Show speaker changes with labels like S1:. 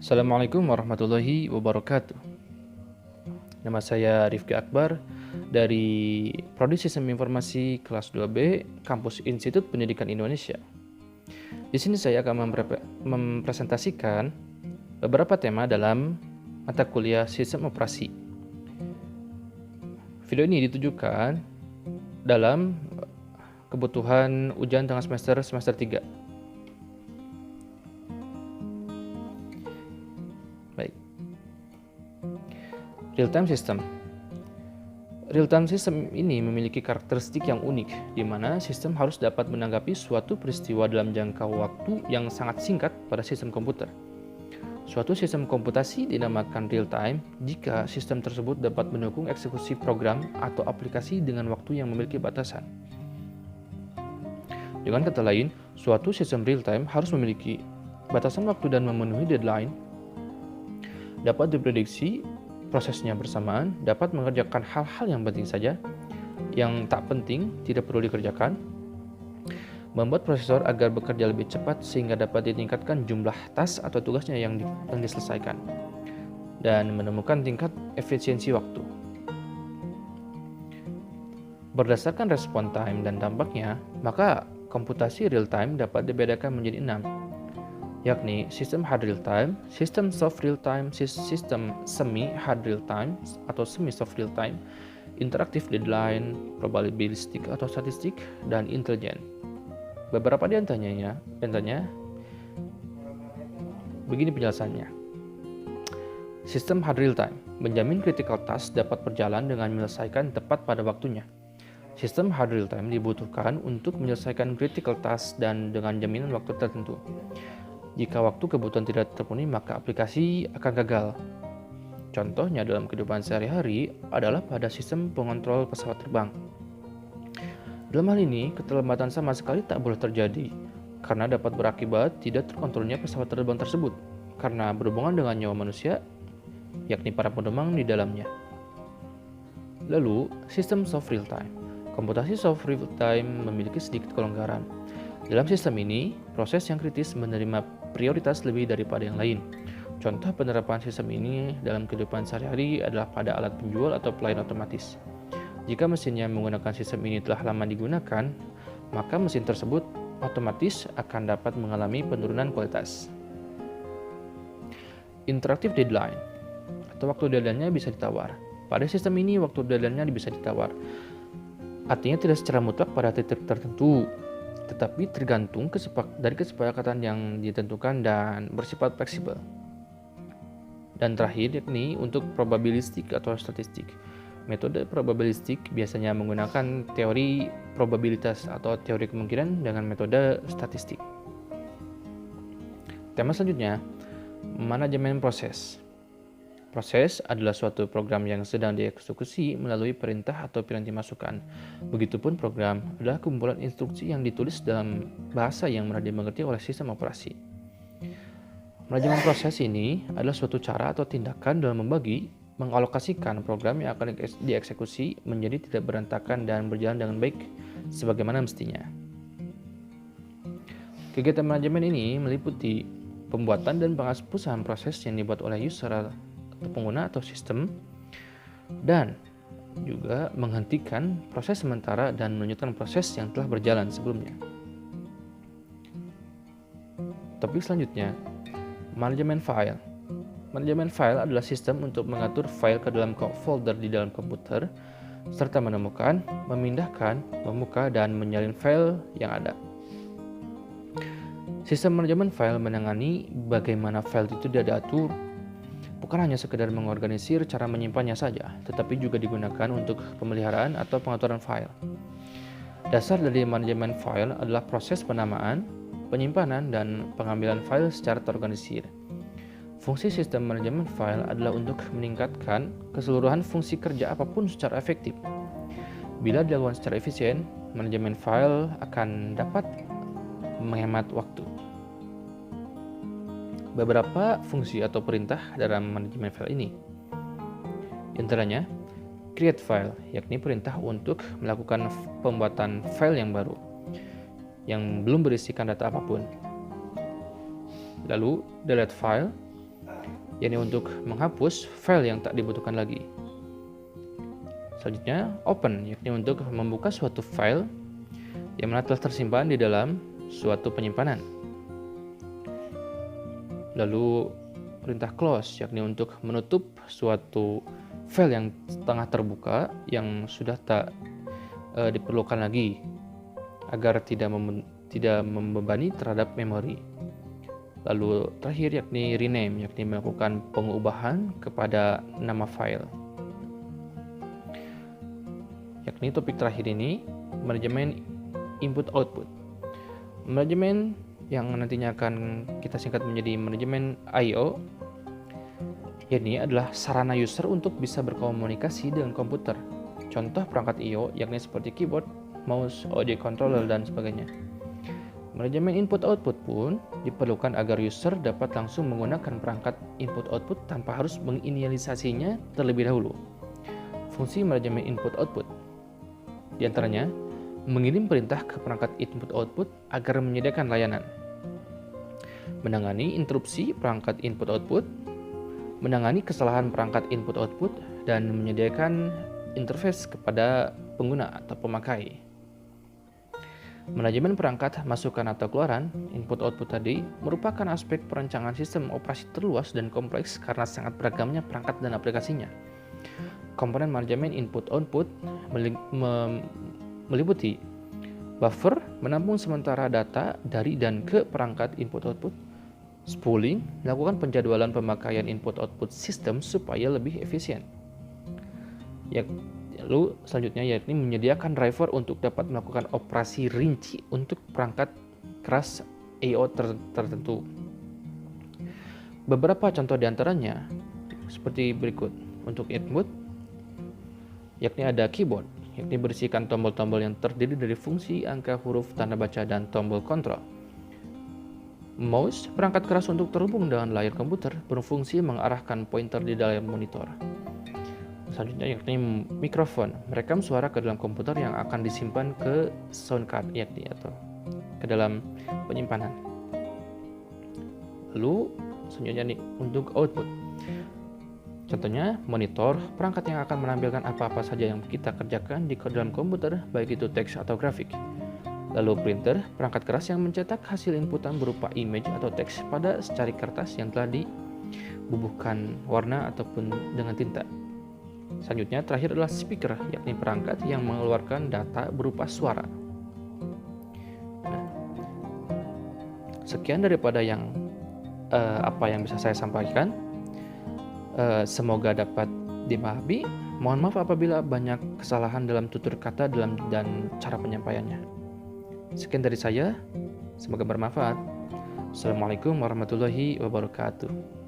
S1: Assalamualaikum warahmatullahi wabarakatuh. Nama saya Rifki Akbar dari Prodi Sistem Informasi kelas 2B Kampus Institut Pendidikan Indonesia. Di sini saya akan mempresentasikan beberapa tema dalam mata kuliah Sistem Operasi. Video ini ditujukan dalam kebutuhan ujian tengah semester 3. Baik. Real-time system. Real-time system ini memiliki karakteristik yang unik, di mana sistem harus dapat menanggapi suatu peristiwa dalam jangka waktu yang sangat singkat pada sistem komputer. Suatu sistem komputasi dinamakan real-time jika sistem tersebut dapat mendukung eksekusi program atau aplikasi dengan waktu yang memiliki batasan. Dengan kata lain, suatu sistem real-time harus memiliki batasan waktu dan memenuhi deadline, dapat diprediksi prosesnya bersamaan, dapat mengerjakan hal-hal yang penting saja, yang tak penting tidak perlu dikerjakan, membuat prosesor agar bekerja lebih cepat sehingga dapat ditingkatkan jumlah task atau tugasnya yang diselesaikan, dan menemukan tingkat efisiensi waktu. Berdasarkan respon time dan dampaknya, maka komputasi real-time dapat dibedakan menjadi 6, yakni sistem hard real time, sistem soft real time, sistem semi hard real time atau semi soft real time, interaktif deadline, probabilistik atau statistik, dan intelijen. Beberapa di antaranya begini penjelasannya. Sistem hard real time menjamin critical task dapat berjalan dengan menyelesaikan tepat pada waktunya. Sistem hard real time dibutuhkan untuk menyelesaikan critical task dan dengan jaminan waktu tertentu. Jika waktu kebutuhan tidak terpenuhi, maka aplikasi akan gagal. Contohnya dalam kehidupan sehari-hari adalah pada sistem pengontrol pesawat terbang. Dalam hal ini, keterlambatan sama sekali tak boleh terjadi, karena dapat berakibat tidak terkontrolnya pesawat terbang tersebut, karena berhubungan dengan nyawa manusia, yakni para penumpang di dalamnya. Lalu, sistem soft real time. Komputasi soft real time memiliki sedikit kelonggaran. Dalam sistem ini, proses yang kritis menerima prioritas lebih daripada yang lain. Contoh penerapan sistem ini dalam kehidupan sehari-hari adalah pada alat penjual atau pelayan otomatis. Jika mesinnya menggunakan sistem ini telah lama digunakan, maka mesin tersebut otomatis akan dapat mengalami penurunan kualitas. Interactive deadline atau waktu deadline-nya bisa ditawar. Pada sistem ini, waktu deadline-nya bisa ditawar. Artinya tidak secara mutlak pada titik tertentu, tetapi tergantung dari kesepakatan yang ditentukan dan bersifat fleksibel. Dan terakhir, yakni untuk probabilistik atau statistik. Metode probabilistik biasanya menggunakan teori probabilitas atau teori kemungkinan dengan metode statistik. Tema selanjutnya, manajemen proses. Proses adalah suatu program yang sedang dieksekusi melalui perintah atau piranti masukan. Begitupun program adalah kumpulan instruksi yang ditulis dalam bahasa yang mudah dimengerti oleh sistem operasi. Manajemen proses ini adalah suatu cara atau tindakan dalam mengalokasikan program yang akan dieksekusi menjadi tidak berantakan dan berjalan dengan baik sebagaimana mestinya. Kegiatan manajemen ini meliputi pembuatan dan penghapusan proses yang dibuat oleh user atau pengguna atau sistem, dan juga menghentikan proses sementara dan melanjutkan proses yang telah berjalan sebelumnya. Topik selanjutnya, manajemen file. Manajemen file adalah sistem untuk mengatur file ke dalam folder di dalam komputer, serta menemukan, memindahkan, membuka, dan menyalin file yang ada. Sistem manajemen file menangani bagaimana file itu diatur, bukan hanya sekedar mengorganisir cara menyimpannya saja, tetapi juga digunakan untuk pemeliharaan atau pengaturan file. Dasar dari manajemen file adalah proses penamaan, penyimpanan, dan pengambilan file secara terorganisir. Fungsi sistem manajemen file adalah untuk meningkatkan keseluruhan fungsi kerja apapun secara efektif. Bila dilakukan secara efisien, manajemen file akan dapat menghemat waktu. Beberapa fungsi atau perintah dalam manajemen file ini. Antaranya, create file, yakni perintah untuk melakukan pembuatan file yang baru, yang belum berisikan data apapun. Lalu, delete file, yakni untuk menghapus file yang tak dibutuhkan lagi. Selanjutnya, open, yakni untuk membuka suatu file yang mana telah tersimpan di dalam suatu penyimpanan. Lalu, perintah close, yakni untuk menutup suatu file yang tengah terbuka yang sudah tak diperlukan lagi agar tidak membebani terhadap memori. Lalu terakhir yakni rename, yakni melakukan pengubahan kepada nama file. Yakni topik terakhir ini, manajemen input-output. Manajemen yang nantinya akan kita singkat menjadi manajemen I/O, yakni adalah sarana user untuk bisa berkomunikasi dengan komputer. Contoh perangkat I/O yakni seperti keyboard, mouse, audio controller, dan sebagainya. Manajemen input-output pun diperlukan agar user dapat langsung menggunakan perangkat input-output tanpa harus menginisialisasinya terlebih dahulu. Fungsi manajemen input-output di antaranya mengirim perintah ke perangkat input-output agar menyediakan layanan, menangani interupsi perangkat input-output, menangani kesalahan perangkat input-output, dan menyediakan interface kepada pengguna atau pemakai. Manajemen perangkat masukan atau keluaran input-output tadi merupakan aspek perancangan sistem operasi terluas dan kompleks karena sangat beragamnya perangkat dan aplikasinya. Komponen manajemen input-output meliputi buffer menampung sementara data dari dan ke perangkat input-output, spooling melakukan penjadwalan pemakaian input-output sistem supaya lebih efisien. Lalu selanjutnya yakni menyediakan driver untuk dapat melakukan operasi rinci untuk perangkat keras I/O tertentu. Beberapa contoh diantaranya seperti berikut. Untuk input, yakni ada keyboard, yakni berisikan tombol-tombol yang terdiri dari fungsi, angka, huruf, tanda baca, dan tombol kontrol. Mouse, perangkat keras untuk terhubung dengan layar komputer, berfungsi mengarahkan pointer di dalam monitor. Selanjutnya yakni mikrofon, merekam suara ke dalam komputer yang akan disimpan ke sound card yakni atau ke dalam penyimpanan. Lalu selanjutnya nih untuk output. Contohnya monitor, perangkat yang akan menampilkan apa-apa saja yang kita kerjakan di dalam komputer, baik itu teks atau grafik. Lalu printer, perangkat keras yang mencetak hasil inputan berupa image atau teks pada secari kertas yang telah dibubuhkan warna ataupun dengan tinta. Selanjutnya terakhir adalah speaker, yakni perangkat yang mengeluarkan data berupa suara. Nah, sekian daripada apa yang bisa saya sampaikan. Semoga dapat dipahami. Mohon maaf apabila banyak kesalahan dalam tutur kata dan cara penyampaiannya. Sekian dari saya, semoga bermanfaat. Assalamualaikum warahmatullahi wabarakatuh.